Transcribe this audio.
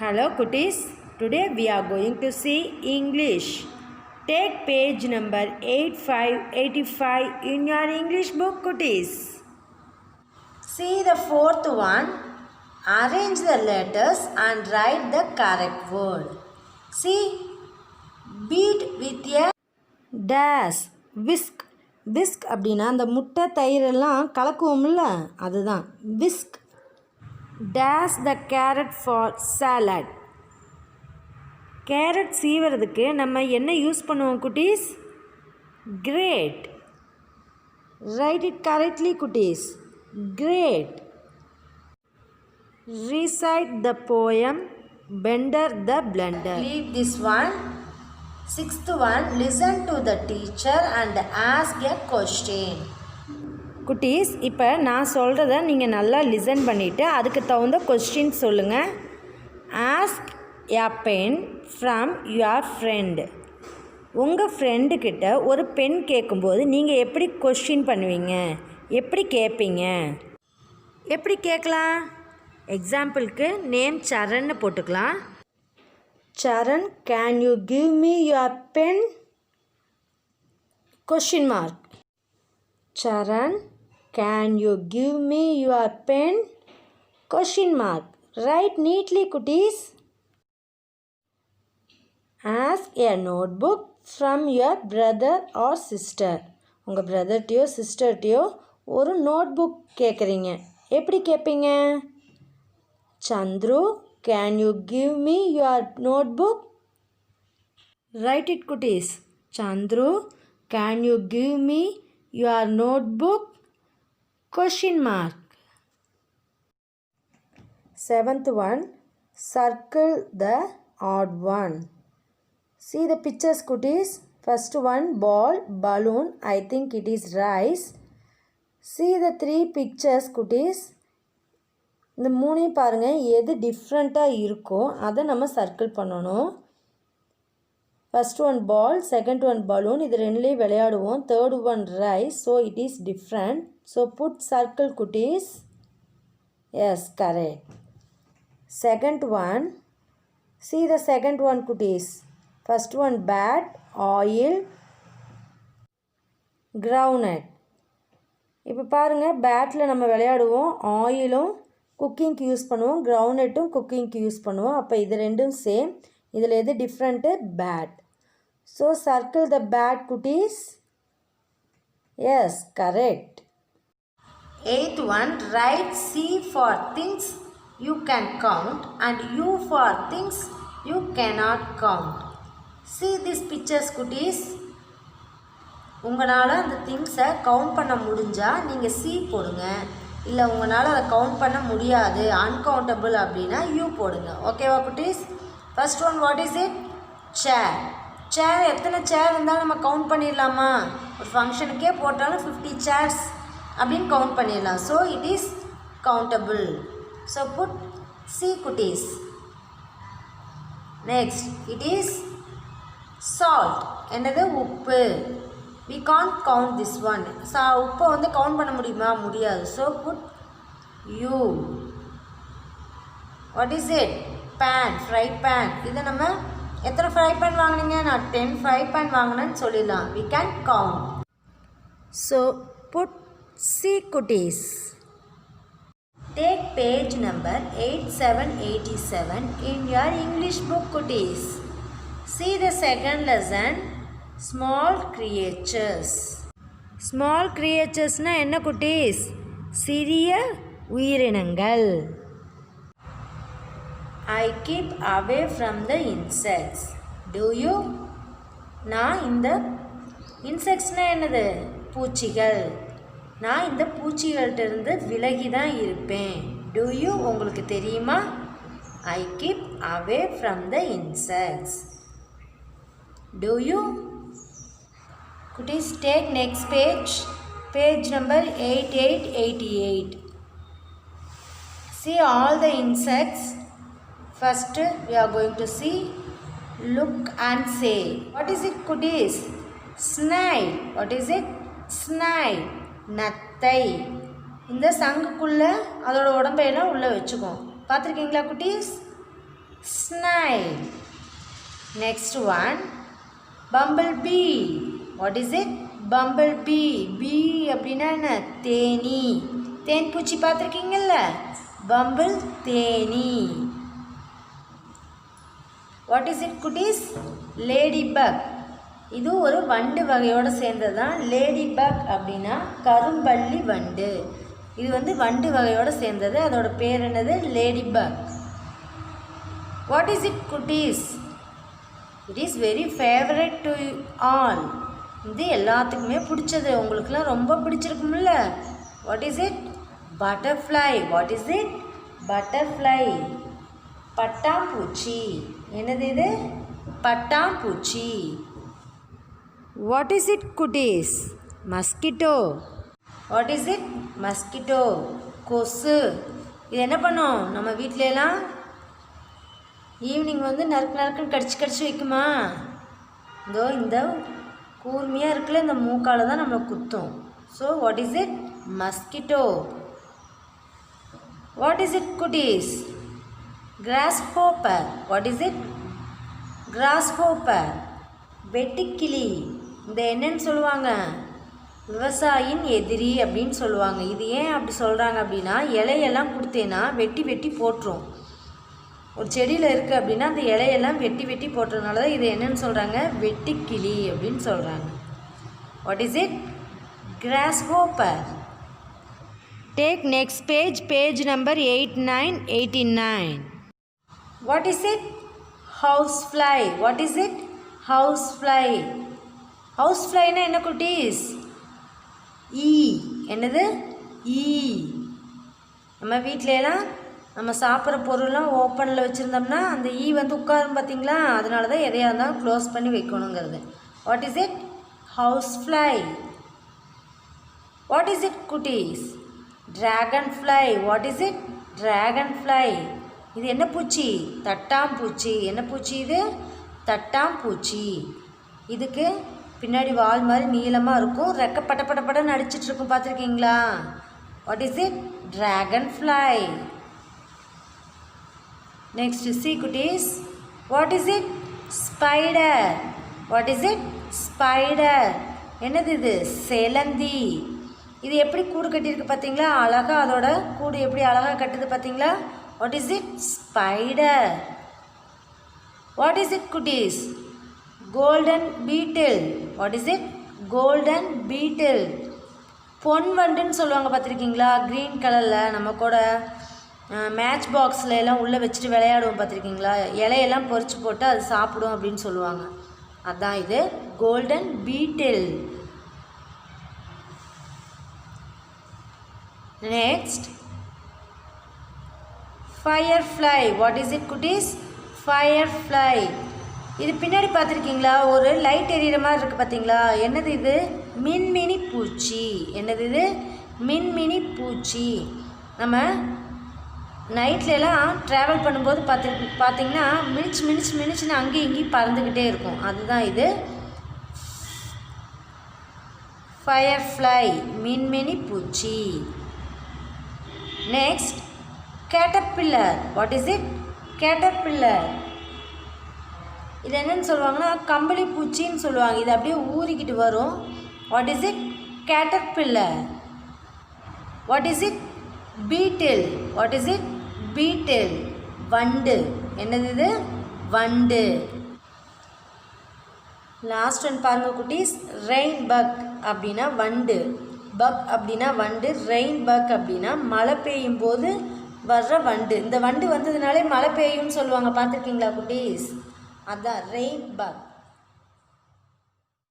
Hello cuties, today we are going to see English. Take page number 85 in your English book cuties. See the fourth one. Arrange the letters and write the correct word. See, beat with a dash, whisk. Whisk அப்படின்னா அந்த முட்டை தயிரெல்லாம் கலக்குவோம்ல அதுதான் whisk. Dash the carrot for salad. Carrot சீவறதுக்கு நம்ம என்ன use பண்ணுவோம் குட்டீஸ்? Grate. Write it correctly குட்டீஸ். Grate. Recite the poem Bender the Blender. Leave this one. Sixth one, listen to the teacher and ask a question. குட்டீஸ், இப்போ நான் சொல்கிறத நீங்கள் நல்லா லிசன் பண்ணிவிட்டு அதுக்கு தகுந்த கொஸ்டின் சொல்லுங்கள். Ask a pen from your friend. உங்கள் ஃப்ரெண்டுக்கிட்ட ஒரு பென் கேட்கும்போது நீங்கள் எப்படி கொஸ்டின் பண்ணுவீங்க, எப்படி கேட்பீங்க, எப்படி கேட்கலாம்? எக்ஸாம்பிளுக்கு நேம் சரண்னு போட்டுக்கலாம். Saran, can you give me your pen? Question mark. Saran, can you give me your pen? Question mark. Write neatly cuties. Ask a notebook from your brother or sister. உங்கள் பிரதர்ட்டையோ சிஸ்டர்ட்டையோ ஒரு நோட்புக் கேட்குறீங்க, எப்படி கேட்பீங்க? Chandru, can you give me your notebook? Write it cuties. Chandru, can you give me your notebook? Question mark. Seventh one, circle the odd one. See the pictures cuties. First one, ball, balloon. I think it is rice. See the three pictures cuties. இந்த மூணையும் பாருங்கள், எது டிஃப்ரெண்ட்டாக இருக்கோ அதை நம்ம circle பண்ணணும். First one ball, second one balloon, இது ரெண்டுலேயும் விளையாடுவோம். Third one rice, so it is different. So put circle குட்டீஸ். Yes, correct. Second one, see the second one குட்டீஸ். First one bat, oil, ground. இப்போ பாருங்கள், பேட்டில் நம்ம விளையாடுவோம், ஆயிலும் குக்கிங்க்கு யூஸ் பண்ணுவோம், கிரவுண்ட்டும் குக்கிங்க்கு யூஸ் பண்ணுவோம். அப்போ இது ரெண்டும் சேம். இதில் எது different? Bat. So circle the bat குட்டீஸ். Yes, correct. Eighth one, right C for things you can count and U for things you cannot count. See these pictures குட்டீஸ். உங்களால் அந்த திங்ஸை கவுண்ட் பண்ண முடிஞ்சால் நீங்கள் C போடுங்க. இல்லை உங்களால் அதை கவுண்ட் பண்ண முடியாது, அன்கவுண்டபிள் அப்படின்னா U போடுங்க. ஓகேவா குட்டீஸ்? First one, what is it? Chair. Chair எத்தனை சேர் இருந்தாலும் நம்ம கவுண்ட் பண்ணிடலாமா? ஒரு ஃபங்க்ஷனுக்கே போட்டாலும் 50 சேர்ஸ் அப்படின்னு கவுண்ட் பண்ணிடலாம். So it is countable. So put C குட்டீஸ். Next, it is salt. என்னது? உப்பு. we can't count this one. உப்பை வந்து கவுண்ட் பண்ண முடியுமா? முடியாது. So put U. What is it? Pan, fry pan. இதை நம்ம எத்தனை ஃப்ரை பேன் வாங்கினீங்க? நான் 10 ஃப்ரை பேன் வாங்கினேன்னு சொல்லிடலாம். we can count. So put C குட்டீஸ். Take page number 87 in your English book குட்டீஸ். See the second lesson, small creatures. Small creaturesனா என்ன குட்டீஸ்? சிறிய உயிரினங்கள். I keep away from the insects. Do you? நான் இந்த இன்செக்ட்ஸ்னால் என்னது? பூச்சிகள். நான் இந்த பூச்சிகள்கிட்டருந்து விலகி தான் இருப்பேன். Do you? உங்களுக்கு தெரியுமா? I keep away from the insects. Do you? Kutis, take next page. Page number 88. See all the insects. First, we are going to see, look and say. What is it, kutis? Snail. What is it? Snail. நத்தை. இந்த சங்குக்குள்ளே அதோட உடம்பையெல்லாம் உள்ளே வச்சுக்கும். பார்த்துருக்கீங்களா குட்டீஸ்? snail. Next one, bumblebee. What is it? Bumblebee. Bee அப்படின்னா என்ன? தேனி. தேன் பூச்சி பார்த்துருக்கீங்கல்ல? பம்பிள் தேனி. What is it குட்டீஸ்? ladybug. இது ஒரு வண்டு வகையோடு சேர்ந்தது தான். லேடிபக் அப்படின்னா கரும்பள்ளி வண்டு. இது வந்து வண்டு வகையோடு சேர்ந்தது. அதோட பேர் என்னது? லேடிபக். வாட் இஸ் இட் குட்டீஸ்? It is very favourite to all. இது எல்லாத்துக்குமே பிடிச்சது. உங்களுக்குலாம் ரொம்ப பிடிச்சிருக்கும்ல? What is it? Butterfly. What is it? Butterfly. பட்டாம்பூச்சி. என்னது இது? பட்டாம்பூச்சி. What is it குட்டீஸ்? Mosquito. What is it? Mosquito. கொசு. இது என்ன பண்ணும்? நம்ம வீட்டிலலாம் ஈவினிங் வந்து நறுக்குன்னு கடிச்சு வைக்குமா? இதோ இந்த கூர்மையாக இருக்குல்ல, இந்த மூக்கால தான் நம்மளை குத்தும். So what is it? Mosquito. What is it குட்டீஸ்? grasshopper. What is it? grasshopper. வெட்டுக்கிளி. இந்த என்னன்னு சொல்லுவாங்க? விவசாயியின் எதிரி அப்படின்னு சொல்லுவாங்க. இது ஏன் அப்படி சொல்கிறாங்க அப்படின்னா, இலையெல்லாம் கொடுத்தேன்னா வெட்டி போட்டுரும். ஒரு செடியில் இருக்குது அப்படின்னா அந்த இலையெல்லாம் வெட்டி போட்டுறதுனால தான் இது என்னன்னு சொல்கிறாங்க? வெட்டுக்கிளி அப்படின்னு சொல்கிறாங்க. What is it? grasshopper. Take next page, page number 89. What is it? housefly. What is it? housefly. houseflyனா என்ன குட்டீஸ்? ஈ. என்னது? ஈ. நம்ம வீட்டிலலாம் நம்ம சாப்பிட்ற பொருள்லாம் ஓப்பனில் வச்சுருந்தோம்னா அந்த ஈ வந்து உட்காரும் பார்த்தீங்களா? அதனால தான் எதையாக இருந்தாலும் க்ளோஸ் பண்ணி வைக்கணுங்கிறது. What is it? housefly. What is it குட்டீஸ்? dragonfly. What is it? dragonfly. இது என்ன பூச்சி? தட்டாம்பூச்சி. என்ன பூச்சி இது? தட்டாம்பூச்சி. இதுக்கு பின்னாடி வால் மாதிரி நீளமாக இருக்கும். ரெக்க பட்டன்னு அடிச்சிட்ருக்கும், பார்த்துருக்கீங்களா? What is it? dragonfly. Next C குட்டீஸ். What is it? spider. What is it? spider. என்னது இது? செலந்தி. இது எப்படி கூடு கட்டியிருக்கு பார்த்தீங்களா? அழகாக அதோட கூடு எப்படி அழகாக கட்டுது பார்த்தீங்களா? What is it? spider. What is it குட்டீஸ்? golden beetle. What is it? golden beetle. பொன் வண்டுன்னு சொல்லுவாங்க, பார்த்துருக்கீங்களா? க்ரீன் கலரில் நம்ம கூட மேட்ச் பாக்ஸில் எல்லாம் உள்ளே வச்சுட்டு விளையாடுவோம், பார்த்துருக்கீங்களா? இலையெல்லாம் பொறிச்சு போட்டு அது சாப்பிடும் அப்படின்னு சொல்லுவாங்க. அதுதான் இது golden beetle. Next, firefly. What is it குட்டீஸ்? firefly. இது பின்னாடி பார்த்துருக்கீங்களா? ஒரு லைட் எரியிற மாதிரி இருக்குது பார்த்தீங்களா? என்னது இது? மின்மினி பூச்சி. என்னது இது? மின்மினி பூச்சி. நம்ம நைட்லலாம் ட்ராவல் பண்ணும்போது பார்த்தீங்கன்னா மினிச்சுன்னு அங்கேயும் இங்கேயும் பறந்துக்கிட்டே இருக்கும். அதுதான் இது ஃபயர்ஃப்ளை, மின்மினி பூச்சி. Next, caterpillar. What is it? Caterpillar. இது என்னன்னு சொல்லுவாங்கன்னா கம்பளி பூச்சின்னு சொல்லுவாங்க. இது அப்படியே ஊறிக்கிட்டு வரும். What is it? Caterpillar. What is it? Beetle. What is it? Beetle. வண்டு. என்னது இது? வண்டு. லாஸ்ட் ஒன் பாருங்க குட்டீஸ். ரெயின் பக் அப்படின்னா வண்டு. பக் அப்படின்னா வண்டு. ரெயின் பக் அப்படின்னா மழை பெய்யும் போது வர்ற வண்டு. இந்த வண்டு வந்ததுனாலே மழை பெய்யும்னு சொல்லுவாங்க, பார்த்துருக்கீங்களா குட்டீஸ்? அதான் ரெயின் பக்.